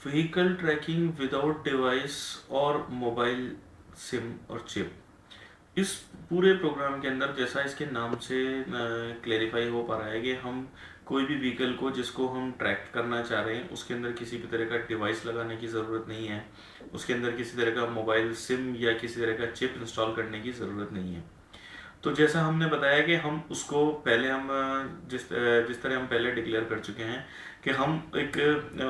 Vehicle tracking without device और mobile SIM और chip. इस पूरे प्रोग्राम के अंदर, जैसा इसके नाम से क्लेरिफाई हो पा रहा है कि हम कोई भी व्हीकल को जिसको हम ट्रैक करना चाह रहे हैं उसके अंदर किसी भी तरह का डिवाइस लगाने की ज़रूरत नहीं है। उसके अंदर किसी तरह का मोबाइल सिम या किसी तरह का चिप इंस्टॉल करने की ज़रूरत नहीं है। तो जैसा हमने बताया कि हम उसको पहले हम जिस तरह हम पहले डिक्लेयर कर चुके हैं कि हम एक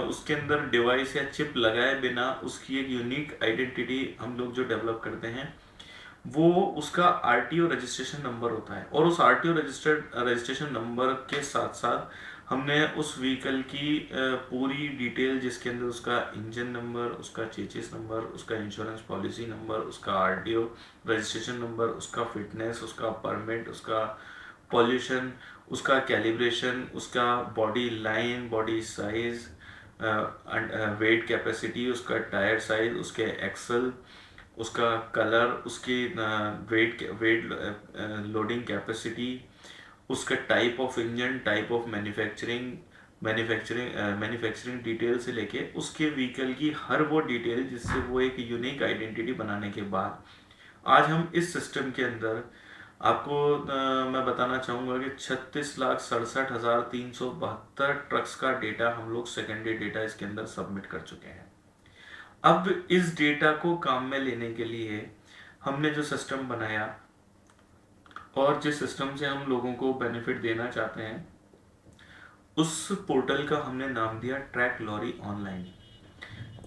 उसके अंदर डिवाइस या चिप लगाए बिना उसकी एक यूनिक आइडेंटिटी हम लोग जो डेवलप करते हैं वो उसका आरटीओ रजिस्ट्रेशन नंबर होता है। और उस आरटीओ रजिस्ट्रेशन नंबर के साथ साथ हमने उस व्हीकल की पूरी डिटेल, जिसके अंदर उसका इंजन नंबर, उसका चेसिस नंबर, उसका इंश्योरेंस पॉलिसी नंबर, उसका आरटीओ रजिस्ट्रेशन नंबर, उसका फिटनेस, उसका परमिट, उसका पॉल्यूशन, उसका कैलिब्रेशन, उसका body line, body size, wait capacity, उसका टायर साइज, उसके एक्सल, उसका कलर, उसकी वेट लोडिंग कैपेसिटी, उसका type of engine, type of manufacturing detail से लेके उसके व्हीकल की हर वो डिटेल जिससे वो एक यूनिक आइडेंटिटी बनाने के बाद आज हम इस सिस्टम के अंदर आपको मैं बताना चाहूँगा कि 36,67,372 ट्रक्स का डेटा हम लोग सेकेंडरी डेटा इसके अंदर सबमिट कर चुके हैं। अब इस डेटा को काम में लेने के लिए हमने जो सिस्टम बनाया और जिस सिस्टम से हम लोगों को बेनिफिट देना चाहते हैं उस पोर्टल का हमने नाम दिया ट्रैक लॉरी ऑनलाइन।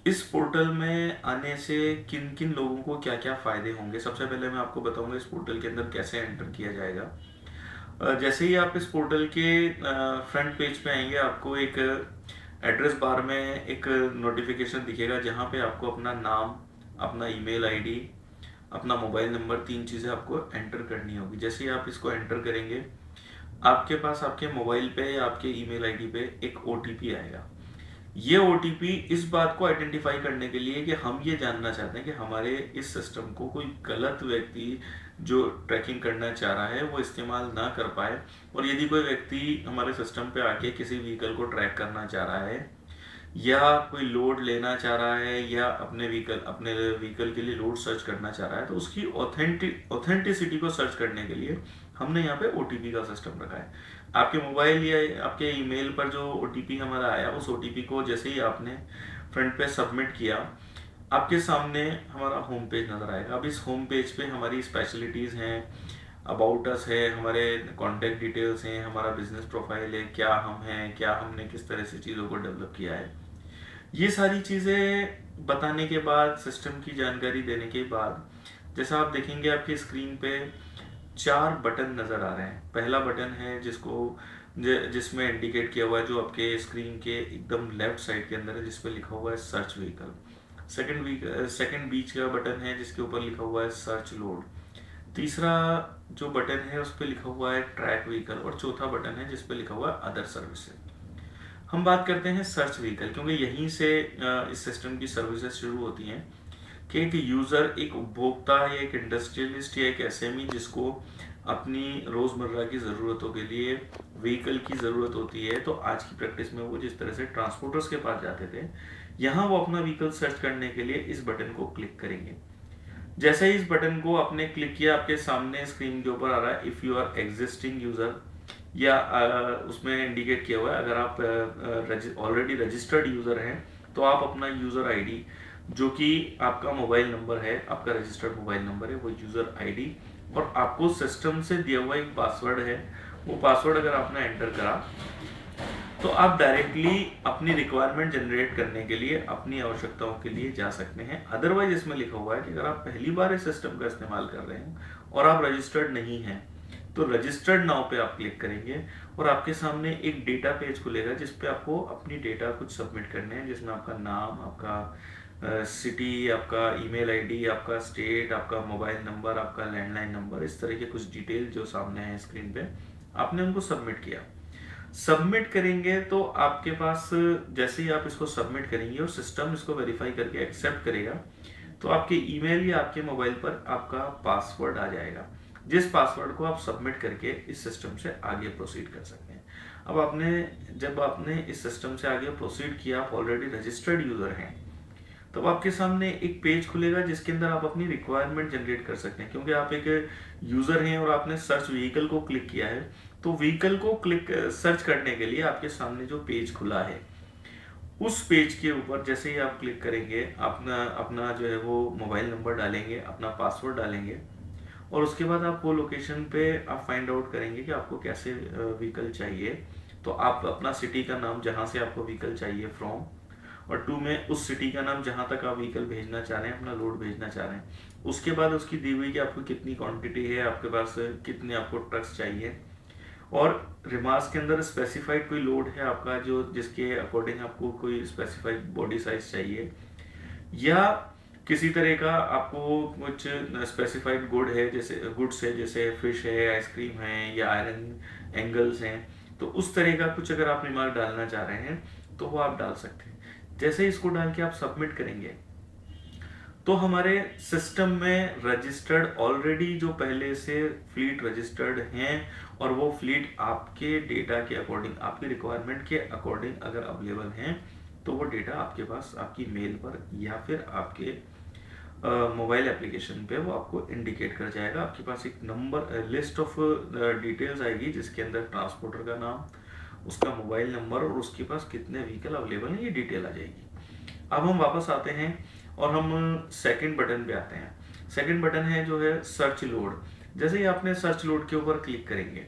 इस पोर्टल में आने से किन किन लोगों को क्या क्या फायदे होंगे, सबसे पहले मैं आपको बताऊंगा इस पोर्टल के अंदर कैसे एंटर किया जाएगा। जैसे ही आप इस पोर्टल के फ्रंट पेज पे आएंगे आपको एक एड्रेस बार में एक नोटिफिकेशन दिखेगा जहाँ पे आपको अपना नाम, अपना ईमेल आईडी, अपना मोबाइल नंबर, 3 चीज़ें आपको एंटर करनी होगी। जैसे ही आप इसको एंटर करेंगे आपके पास आपके मोबाइल पे या आपके ईमेल आईडी पे एक ओटीपी आएगा। ये ओटीपी इस बात को आइडेंटिफाई करने के लिए कि हम ये जानना चाहते हैं कि हमारे इस सिस्टम को कोई गलत व्यक्ति जो ट्रैकिंग करना चाह रहा है वो इस्तेमाल ना कर पाए। और यदि कोई व्यक्ति हमारे सिस्टम पे आके किसी व्हीकल को ट्रैक करना चाह रहा है या कोई लोड लेना चाह रहा है या अपने व्हीकल के लिए लोड सर्च करना चाह रहा है तो उसकी ऑथेंटिसिटी को सर्च करने के लिए हमने यहाँ पे ओटीपी का सिस्टम रखा है। आपके मोबाइल या आपके ईमेल पर जो ओटीपी हमारा आया उस ओटीपी को जैसे ही आपने फ्रंट पे सबमिट किया आपके सामने हमारा होम पेज नज़र आएगा। अब इस होम पेज पे हमारी स्पेशलिटीज़ हैं, अबाउट अस है, हमारे कॉन्टैक्ट डिटेल्स हैं, हमारा बिजनेस प्रोफाइल है, क्या हम हैं, क्या हमने किस तरह से चीज़ों को डेवलप किया है, ये सारी चीज़ें बताने के बाद, सिस्टम की जानकारी देने के बाद, जैसा आप देखेंगे आपकी स्क्रीन पे 4 बटन नज़र आ रहे हैं। पहला बटन है जिसमें इंडिकेट किया हुआ है, जो आपके स्क्रीन के एकदम लेफ्ट साइड के अंदर है, जिस पे लिखा हुआ है सर्च व्हीकल। सेकंड बीच का बटन है जिसके ऊपर लिखा हुआ है सर्च लोड। तीसरा जो बटन है उस पर लिखा हुआ है ट्रैक व्हीकल। और चौथा बटन है जिस पे लिखा हुआ है अदर सर्विसेज। हम बात करते हैं सर्च व्हीकल, क्योंकि यहीं से इस सिस्टम की सर्विसेज शुरू होती हैं कि एक यूज़र, एक उपभोक्ता या एक इंडस्ट्रियलिस्ट या एक एसएमई जिसको अपनी रोज़मर्रा की ज़रूरतों के लिए व्हीकल की ज़रूरत होती है, तो आज की प्रैक्टिस में वो जिस तरह से ट्रांसपोर्टर्स के पास जाते थे, यहाँ वो अपना व्हीकल सर्च करने के लिए इस बटन को क्लिक करेंगे। जैसे ही इस बटन को आपने क्लिक किया आपके सामने स्क्रीन के ऊपर आ रहा है if you are existing user, या उसमें इंडिकेट किया हुआ है अगर आप ऑलरेडी रजिस्टर्ड यूज़र हैं तो आप अपना यूज़र आईडी, जो कि आपका मोबाइल नंबर है, आपका रजिस्टर्ड मोबाइल नंबर है, वो यूज़र आईडी और आपको सिस्टम से दिया हुआ एक पासवर्ड है, वो पासवर्ड अगर आपने एंटर करा तो आप डायरेक्टली अपनी रिक्वायरमेंट जनरेट करने के लिए, अपनी आवश्यकताओं के लिए जा सकते हैं। अदरवाइज इसमें लिखा हुआ है कि अगर आप पहली बार इस सिस्टम का इस्तेमाल कर रहे हैं और आप रजिस्टर्ड नहीं हैं तो रजिस्टर्ड नाउ पे आप क्लिक करेंगे और आपके सामने एक डेटा पेज खुलेगा जिस पे आपको अपनी डेटा कुछ सबमिट करने हैं, जिसमें आपका नाम, आपका सिटी, आपका ईमेल आईडी, आपका स्टेट, आपका मोबाइल नंबर, आपका लैंडलाइन नंबर, इस तरह के कुछ डिटेल जो सामने है स्क्रीन पे, आपने उनको सबमिट किया। सबमिट करेंगे तो आपके पास जैसे ही आप इसको सबमिट करेंगे और सिस्टम इसको वेरीफाई करके एक्सेप्ट करेगा तो आपके ईमेल या आपके मोबाइल पर आपका पासवर्ड आ जाएगा, जिस पासवर्ड को आप सबमिट करके इस सिस्टम से आगे प्रोसीड कर सकते हैं। अब आपने जब आपने इस सिस्टम से आगे प्रोसीड किया, आप ऑलरेडी रजिस्टर्ड यूजर हैं, तब आपके सामने एक पेज खुलेगा जिसके अंदर आप अपनी रिक्वायरमेंट जनरेट कर सकते हैं। क्योंकि आप एक यूजर हैं और आपने सर्च व्हीकल को क्लिक किया है, तो व्हीकल को क्लिक सर्च करने के लिए आपके सामने जो पेज खुला है, उस पेज के ऊपर जैसे ही आप क्लिक करेंगे, अपना अपना जो है वो मोबाइल नंबर डालेंगे, अपना पासवर्ड डालेंगे, और उसके बाद आप वो लोकेशन पे आप फाइंड आउट करेंगे कि आपको कैसे व्हीकल चाहिए। तो आप अपना सिटी का नाम जहाँ से आपको व्हीकल चाहिए फ्रॉम, और टू में उस सिटी का नाम जहाँ तक आप व्हीकल भेजना चाह रहे हैं, अपना लोड भेजना चाह रहे हैं। उसके बाद उसकी दी हुई कि आपको कितनी क्वांटिटी है, आपके पास कितने आपको ट्रक्स चाहिए, और रिमार्क्स के अंदर स्पेसिफाइड कोई लोड है आपका जो जिसके अकॉर्डिंग आपको कोई स्पेसिफाइड बॉडी साइज चाहिए, या किसी तरह का आपको कुछ स्पेसिफाइड गुड है, जैसे गुड्स है, जैसे फिश है, आइसक्रीम है, या आयरन एंगल्स हैं, तो उस तरह का कुछ अगर आप रिमार्क डालना चाह रहे हैं तो वो आप डाल सकते हैं। जैसे इसको डाल के आप सबमिट करेंगे, तो हमारे सिस्टम में रजिस्टर्ड ऑलरेडी जो पहले से फ्लीट रजिस्टर्ड हैं, और वो फ्लीट आपके डेटा के अकॉर्डिंग, आपकी रिक्वायरमेंट के अकॉर्डिंग अगर अवेलेबल हैं, तो वो डेटा आपके पास आपकी मेल पर या फिर आपके मोबाइल एप्लीकेशन पे वो आपको इंडिकेट कर जाएगा। आपके पास एक नंबर लिस्ट ऑफ डिटेल्स आएगी जिसके अंदर ट्रांसपोर्टर का नाम, उसका मोबाइल नंबर और उसके पास कितने व्हीकल अवेलेबल हैं, ये डिटेल आ जाएगी। अब हम वापस आते हैं और हम सेकंड बटन पे आते हैं। सेकंड बटन है जो है सर्च लोड। जैसे ही आपने सर्च लोड के ऊपर क्लिक करेंगे,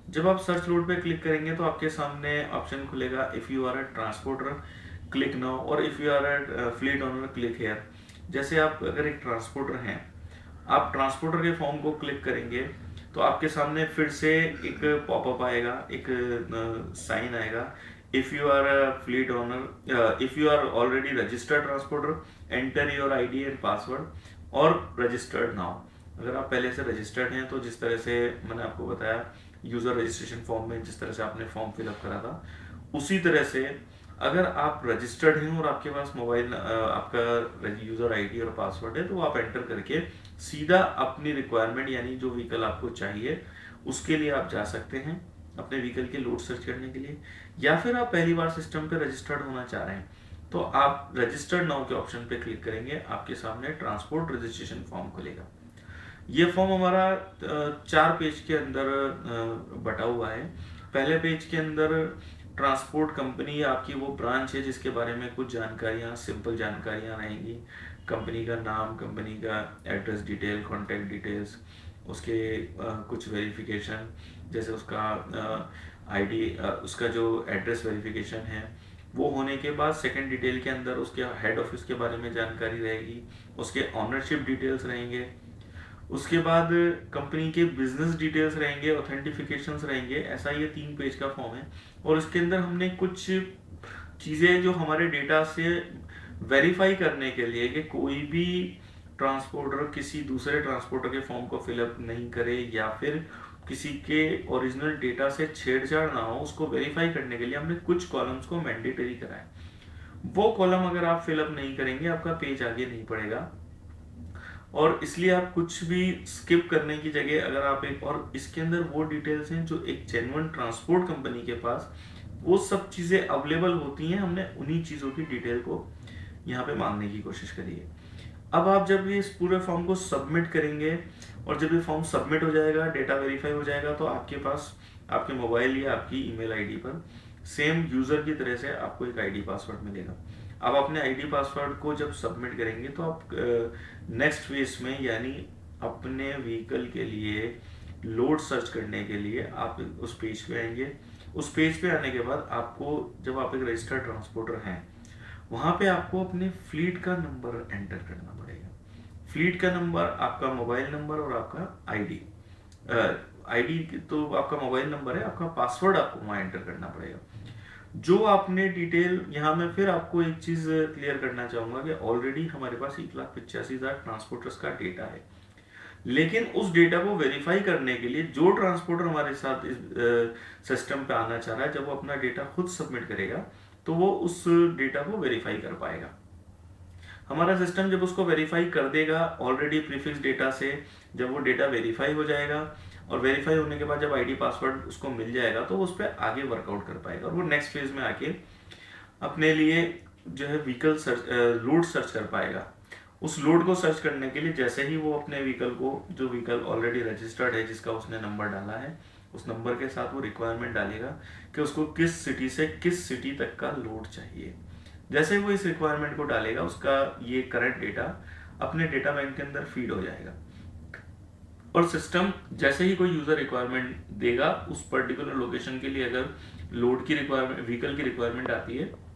जब आप सर्च लोड पे क्लिक करेंगे तो आपके सामने ऑप्शन खुलेगा, if you are a transporter click now, और if you are a fleet owner click here. जैसे आप अगर एक ट्रांसपोर्टर हैं, आप ट्रांसपोर्टर के फॉर्म को क्लिक करेंगे तो आपके सामने फिर से एक पॉपअप आएगा, एक साइन आएगा, if you are a fleet owner, if you are already registered transporter enter your ID and password और रजिस्टर्ड नाउ। अगर आप पहले से रजिस्टर्ड हैं तो जिस तरह से मैंने आपको बताया यूजर रजिस्ट्रेशन फॉर्म में जिस तरह से आपने फॉर्म फिलअप करा था, उसी तरह से अगर आप रजिस्टर्ड हैं और आपके पास मोबाइल आपका यूजर आईडी और पासवर्ड है, तो आप एंटर करके सीधा अपनी रिक्वायरमेंट यानी जो व्हीकल आपको चाहिए उसके लिए आप जा सकते हैं अपने व्हीकल के लोड सर्च करने के लिए। या फिर आप पहली बार सिस्टम पे रजिस्टर्ड होना चाह रहे हैं तो आप रजिस्टर्ड नाउ के ऑप्शन पे क्लिक करेंगे, आपके सामने ट्रांसपोर्ट रजिस्ट्रेशन फॉर्म खुलेगा। ये फॉर्म हमारा 4 पेज के अंदर बटा हुआ है। पहले पेज के अंदर ट्रांसपोर्ट कंपनी आपकी वो ब्रांच है जिसके बारे में कुछ जानकारियाँ, सिंपल जानकारियाँ रहेंगी। कंपनी का नाम, कंपनी का एड्रेस डिटेल, कॉन्टैक्ट डिटेल्स, उसके कुछ वेरिफिकेशन, जैसे उसका आईडी, उसका जो एड्रेस वेरिफिकेशन है वो होने के बाद सेकंड डिटेल के अंदर उसके हेड ऑफिस के बारे में जानकारी रहेगी, उसके ऑनरशिप डिटेल्स रहेंगे, उसके बाद कंपनी के बिजनेस डिटेल्स रहेंगे, ऑथेंटिफिकेशंस रहेंगे। ऐसा ये 3 पेज का फॉर्म है और इसके अंदर हमने कुछ चीज़ें जो हमारे डेटा से वेरीफाई करने के लिए कि कोई भी ट्रांसपोर्टर किसी दूसरे ट्रांसपोर्टर के फॉर्म को फिलअप नहीं करे या फिर किसी के ओरिजिनल डेटा से छेड़छाड़ ना हो, उसको वेरीफाई करने के लिए हमने कुछ कॉलम्स को मैंडेटरी कराए। वो कॉलम अगर आप फिलअप नहीं करेंगे आपका पेज आगे नहीं बढ़ेगा, और इसलिए आप कुछ भी स्किप करने की जगह अगर आप एक, और इसके अंदर वो डिटेल्स हैं जो एक जेन्युइन ट्रांसपोर्ट कंपनी के पास वो सब चीज़ें अवेलेबल होती हैं। हमने उन्हीं चीज़ों की डिटेल को यहाँ पे मांगने की कोशिश करी है। अब आप जब ये इस पूरे फॉर्म को सबमिट करेंगे और जब ये फॉर्म सबमिट हो जाएगा, डेटा वेरीफाई हो जाएगा, तो आपके पास आपके मोबाइल या आपकी ईमेल आईडी पर सेम यूज़र की तरह से आपको एक आईडी पासवर्ड मिलेगा। अब अपने आईडी पासवर्ड को जब सबमिट करेंगे तो आप नेक्स्ट फेज में यानी अपने व्हीकल के लिए लोड सर्च करने के लिए आप उस पेज पे आएंगे। उस पेज पे आने के बाद आपको, जब आप एक रजिस्टर्ड ट्रांसपोर्टर हैं, वहाँ पे आपको अपने फ्लीट का नंबर एंटर करना पड़ेगा। फ्लीट का नंबर, आपका मोबाइल नंबर और आपका आईडी। आईडी तो आपका मोबाइल नंबर है, आपका पासवर्ड आपको वहाँ एंटर करना पड़ेगा। जो आपने डिटेल, यहाँ मैं फिर आपको एक चीज क्लियर करना चाहूंगा कि ऑलरेडी हमारे पास 1,85,000 ट्रांसपोर्टर्स का डेटा है, लेकिन उस डेटा को वेरीफाई करने के लिए जो ट्रांसपोर्टर हमारे साथ इस सिस्टम पे आना चाह रहा है, जब वो अपना डेटा खुद सबमिट करेगा तो वो उस डेटा को वेरीफाई कर पाएगा। हमारा सिस्टम जब उसको वेरीफाई कर देगा ऑलरेडी प्रीफिक्स डेटा से, जब वो डेटा वेरीफाई हो जाएगा, और वेरीफाई होने के बाद जब आईडी पासवर्ड उसको मिल जाएगा तो वो उस पर आगे वर्कआउट कर पाएगा, और वो नेक्स्ट फेज में आके अपने लिए जो है व्हीकल सर्च, लोड सर्च कर पाएगा। उस लोड को सर्च करने के लिए जैसे ही वो अपने व्हीकल को, जो व्हीकल ऑलरेडी रजिस्टर्ड है जिसका उसने नंबर डाला है, उस नंबर के साथ वो रिक्वायरमेंट डालेगा कि उसको किस सिटी से किस सिटी तक का लोड चाहिए। जैसे ही वो इस रिक्वायरमेंट को डालेगा, उसका ये करंट डेटा अपने डेटा बैंक के अंदर फीड हो जाएगा, और सिस्टम जैसे ही कोई यूजर रिक्वायरमेंट देगा उस पर्टिकुलर लोकेशन के लिए, अगर लोड की रिक्वायरमेंट, व्हीकल की रिक्वायरमेंट आती है,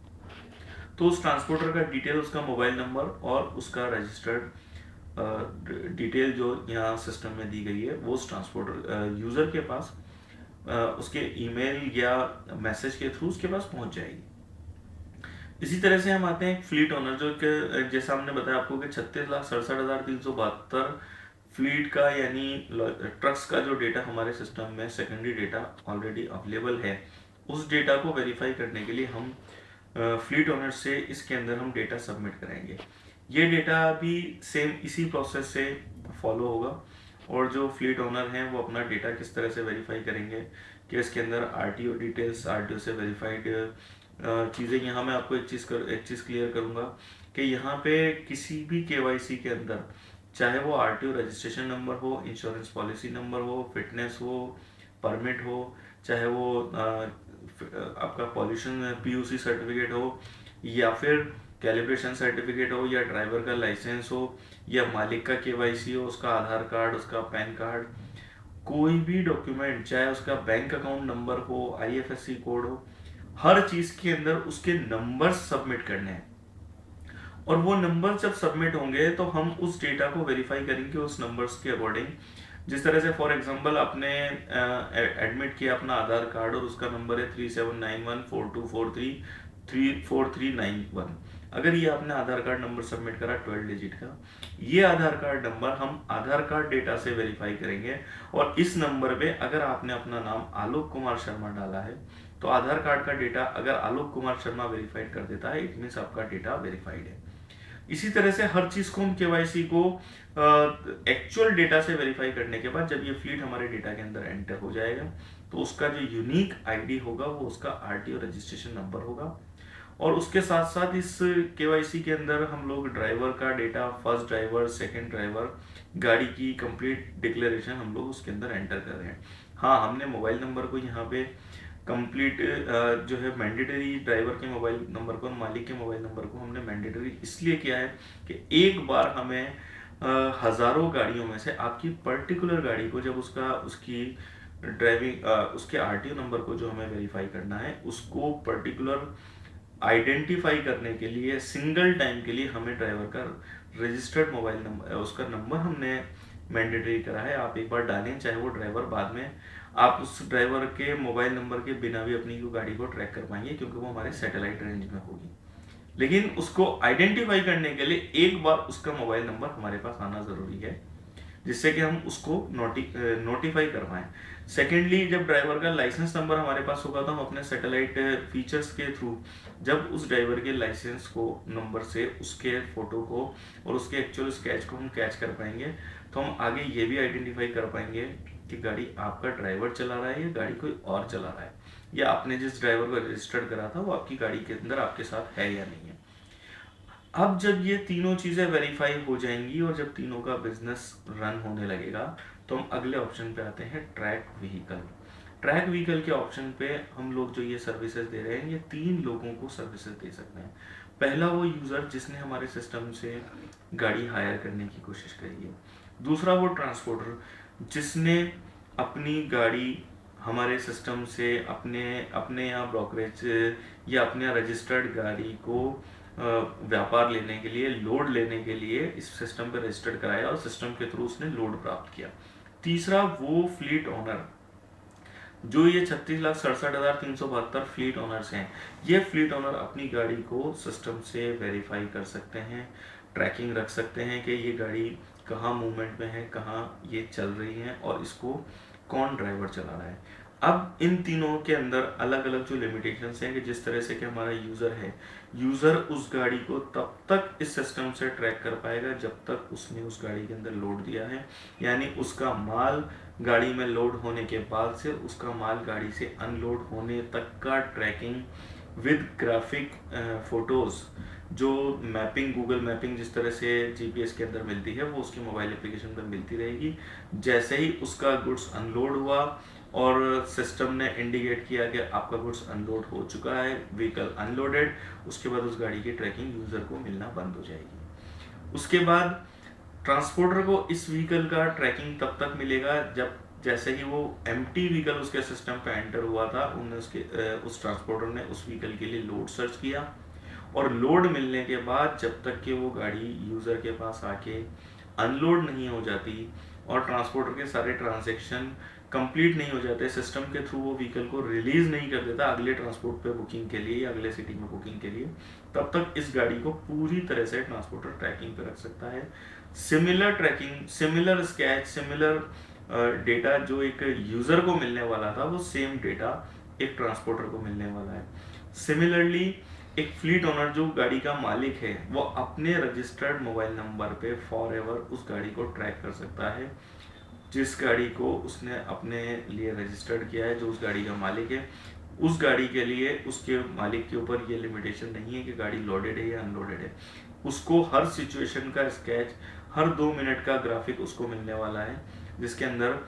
तो उस ट्रांसपोर्टर का डिटेल, उसका मोबाइल नंबर और उसका रजिस्टर्ड डिटेल जो यहाँ सिस्टम में दी गई है, वो उस ट्रांसपोर्टर यूजर के पास उसके ईमेल या मैसेज के थ्रू उसके पास पहुंच जाएगी। इसी तरह से हम आते हैं एक फ्लीट ओनर, जो कि जैसा हमने बताया आपको कि 36,67,372 फ्लीट का यानी ट्रक्स का जो डेटा हमारे सिस्टम में सेकेंडरी डेटा ऑलरेडी अवेलेबल है, उस डेटा को वेरीफाई करने के लिए हम फ्लीट ओनर से इसके अंदर हम डेटा सबमिट करेंगे। ये डेटा भी सेम इसी प्रोसेस से फॉलो होगा, और जो फ्लीट ओनर हैं वो अपना डेटा किस तरह से वेरीफाई करेंगे कि इसके अंदर आरटीओ डिटेल्स, आरटीओ से वेरीफाइड चीज़ें। यहाँ मैं आपको एक चीज़ क्लियर करूँगा कि यहाँ पे किसी भी केवाईसी के अंदर, चाहे वो आरटीओ रजिस्ट्रेशन नंबर हो, इंश्योरेंस पॉलिसी नंबर हो, फिटनेस हो, परमिट हो, चाहे वो आपका पॉल्यूशन पीयूसी सर्टिफिकेट हो, या फिर कैलिब्रेशन सर्टिफिकेट हो, या ड्राइवर का लाइसेंस हो, या मालिक का केवाईसी हो, उसका आधार कार्ड, उसका पैन कार्ड, कोई भी डॉक्यूमेंट, चाहे उसका बैंक अकाउंट नंबर हो, आईएफएससी कोड हो, हर चीज के अंदर उसके नंबर्स सबमिट करने हैं। और वो नंबर जब सबमिट होंगे तो हम उस डेटा को वेरीफाई करेंगे उस नंबर्स के अकॉर्डिंग। जिस तरह से फॉर एग्जांपल आपने एडमिट किया अपना आधार कार्ड और उसका नंबर है 379142433439 अगर ये आपने आधार कार्ड नंबर सबमिट करा 12 डिजिट का, ये आधार कार्ड नंबर हम आधार कार्ड डेटा से वेरीफाई करेंगे, और इस नंबर पे अगर आपने अपना नाम आलोक कुमार शर्मा डाला है तो आधार कार्ड का डेटा अगर आलोक कुमार शर्मा वेरीफाइड कर देता है, इट मीन्स आपका डेटा वेरीफाइड है। इसी तरह से हर चीज को हम केवाईसी को एक्चुअल डेटा से वेरीफाई करने के बाद जब ये फ्लीट हमारे डेटा के अंदर एंटर हो जाएगा, तो उसका जो यूनिक आईडी होगा वो उसका आरटीओ रजिस्ट्रेशन नंबर होगा। और उसके साथ साथ इस केवाईसी के अंदर हम लोग ड्राइवर का data, first driver, second driver, गाड़ी की कंप्लीट डिक्लेरेशन हम लोग उसके अंदर एंटर कर रहे हैं। हाँ, हमने मोबाइल नंबर को यहाँ पे कंप्लीट जो है मैंडेटरी, ड्राइवर के मोबाइल नंबर को, मालिक के मोबाइल नंबर को हमने मैंडेटरी इसलिए किया है कि एक बार हमें हजारों गाड़ियों में से आपकी पर्टिकुलर गाड़ी को जब उसकी ड्राइविंग उसके आरटीओ नंबर को जो हमें वेरीफाई करना है, उसको पर्टिकुलर आइडेंटिफाई करने के लिए सिंगल टाइम के लिए हमें ड्राइवर का रजिस्टर्ड मोबाइल नंबर, उसका नंबर हमने मैंडेटरी करा है। आप एक बार डालें, चाहे वो ड्राइवर बाद में आप उस ड्राइवर के मोबाइल नंबर के बिना भी अपनी गाड़ी को ट्रैक कर पाएंगे, क्योंकि वो हमारे सैटेलाइट रेंज में होगी। लेकिन उसको आइडेंटिफाई करने के लिए एक बार उसका मोबाइल नंबर हमारे पास आना जरूरी है, जिससे कि हम उसको नोटिफाई कर पाएं। सेकेंडली, जब ड्राइवर का लाइसेंस नंबर हमारे पास होगा तो हम अपने सैटेलाइट फीचर्स के थ्रू जब उस ड्राइवर के लाइसेंस को नंबर से उसके फोटो को और उसके एक्चुअल स्केच को हम कैच कर पाएंगे, तो हम आगे ये भी आइडेंटिफाई कर पाएंगे कि गाड़ी आपका ड्राइवर चला रहा है या गाड़ी कोई और चला रहा है, या आपने जिस ड्राइवर को रजिस्टर्ड करा था वो आपकी गाड़ी के अंदर आपके साथ है या नहीं है। अब जब ये तीनों चीजें वेरीफाई हो जाएंगी और जब तीनों का बिजनेस रन होने लगेगा, तो हम अगले ऑप्शन पे आते हैं, ट्रैक व्हीकल। ट्रैक व्हीकल के ऑप्शन पे हम लोग जो ये सर्विसेज दे रहे हैं, ये 3 लोगों को सर्विसेज दे सकते हैं। पहला वो यूजर जिसने हमारे सिस्टम से गाड़ी हायर करने की कोशिश करी है। दूसरा वो ट्रांसपोर्टर जिसने अपनी गाड़ी हमारे सिस्टम से अपने अपने यहाँ ब्रोकरेज या अपने यहाँ रजिस्टर्ड गाड़ी को व्यापार लेने के लिए, लोड लेने के लिए इस सिस्टम पे रजिस्टर्ड कराया और सिस्टम के थ्रू उसने लोड प्राप्त किया। तीसरा वो फ्लीट ओनर, जो ये 36,67,372 फ्लीट ओनर्स हैं, ये फ्लीट ओनर अपनी गाड़ी को सिस्टम से वेरीफाई कर सकते हैं, ट्रैकिंग रख सकते हैं कि ये गाड़ी कहाँ मूवमेंट में है, कहाँ ये चल रही है और इसको कौन ड्राइवर चला रहा है। अब इन तीनों के अंदर अलग अलग जो लिमिटेशंस हैं कि जिस तरह से कि हमारा यूज़र है, यूज़र उस गाड़ी को तब तक इस सिस्टम से ट्रैक कर पाएगा जब तक उसने उस गाड़ी के अंदर लोड दिया है, यानी उसका माल गाड़ी में लोड होने के बाद से उसका माल गाड़ी से अनलोड होने तक का ट्रैकिंग विद ग्राफिक फोटोज़, जो मैपिंग, गूगल मैपिंग जिस तरह से जीपीएस के अंदर मिलती है वो उसकी मोबाइल एप्लीकेशन पर मिलती रहेगी। जैसे ही उसका गुड्स अनलोड हुआ और सिस्टम ने इंडिकेट किया कि आपका गुड्स अनलोड हो चुका है, व्हीकल अनलोडेड, उसके बाद उस गाड़ी की ट्रैकिंग यूज़र को मिलना बंद हो जाएगी। उसके बाद ट्रांसपोर्टर को इस व्हीकल का ट्रैकिंग तब तक मिलेगा जब जैसे ही वो एम्प्टी व्हीकल उसके सिस्टम पे एंटर हुआ था, उन्होंने उस ट्रांसपोर्टर ने उस व्हीकल के लिए लोड सर्च किया, और लोड मिलने के बाद जब तक कि वो गाड़ी यूज़र के पास आके अनलोड नहीं हो जाती और ट्रांसपोर्टर के सारे ट्रांजैक्शन कंप्लीट नहीं हो जाते, सिस्टम के थ्रू वो व्हीकल को रिलीज नहीं कर देता अगले ट्रांसपोर्ट पे बुकिंग के लिए या अगले सिटी में बुकिंग के लिए, तब तक इस गाड़ी को पूरी तरह से ट्रांसपोर्टर ट्रैकिंग पे रख सकता है। Similar tracking, similar sketch, similar data जो एक यूज़र को मिलने वाला था वो सेम डेटा एक ट्रांसपोर्टर को मिलने वाला है। सिमिलरली एक फ्लीट ओनर जो गाड़ी का मालिक है वो अपने रजिस्टर्ड मोबाइल नंबर पे फॉर एवर उस गाड़ी को ट्रैक कर सकता है, जिस गाड़ी को उसने अपने लिए रजिस्टर्ड किया है, जो उस गाड़ी का मालिक है, उस गाड़ी के लिए उसके मालिक के ऊपर ये लिमिटेशन नहीं है कि गाड़ी लोडेड है या अनलोडेड है। उसको हर सिचुएशन का स्केच, हर 2 मिनट का ग्राफिक उसको मिलने वाला है, जिसके अंदर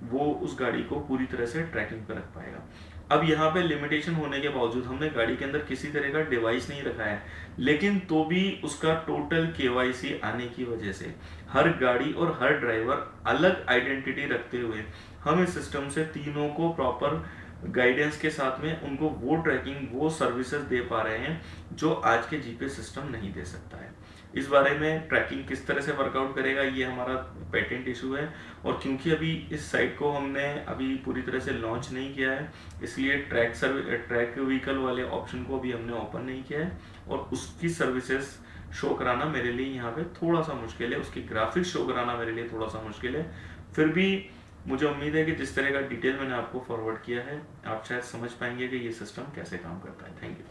वो उस गाड़ी को पूरी तरह से ट्रैकिंग पर रख पाएगा। अब यहाँ पे लिमिटेशन होने के बावजूद हमने गाड़ी के अंदर किसी तरह का डिवाइस नहीं रखा है, लेकिन तो भी उसका टोटल केवाईसी आने की वजह से हर गाड़ी और हर ड्राइवर अलग आइडेंटिटी रखते हुए हम इस सिस्टम से तीनों को प्रॉपर गाइडेंस के साथ में उनको वो ट्रैकिंग, वो सर्विसेज दे पा रहे हैं जो आज के जीपीएस सिस्टम नहीं दे सकता है। इस बारे में ट्रैकिंग किस तरह से वर्कआउट करेगा ये हमारा पेटेंट इशू है, और क्योंकि अभी इस साइट को हमने अभी पूरी तरह से लॉन्च नहीं किया है, इसलिए ट्रैक व्हीकल वाले ऑप्शन को अभी हमने ओपन नहीं किया है, और उसकी सर्विसेज शो कराना मेरे लिए यहाँ पे थोड़ा सा मुश्किल है, उसकी ग्राफिक्स शो कराना मेरे लिए थोड़ा सा मुश्किल है। फिर भी मुझे उम्मीद है कि जिस तरह का डिटेल मैंने आपको फॉरवर्ड किया है आप शायद समझ पाएंगे कि ये सिस्टम कैसे काम करता है। Thank you.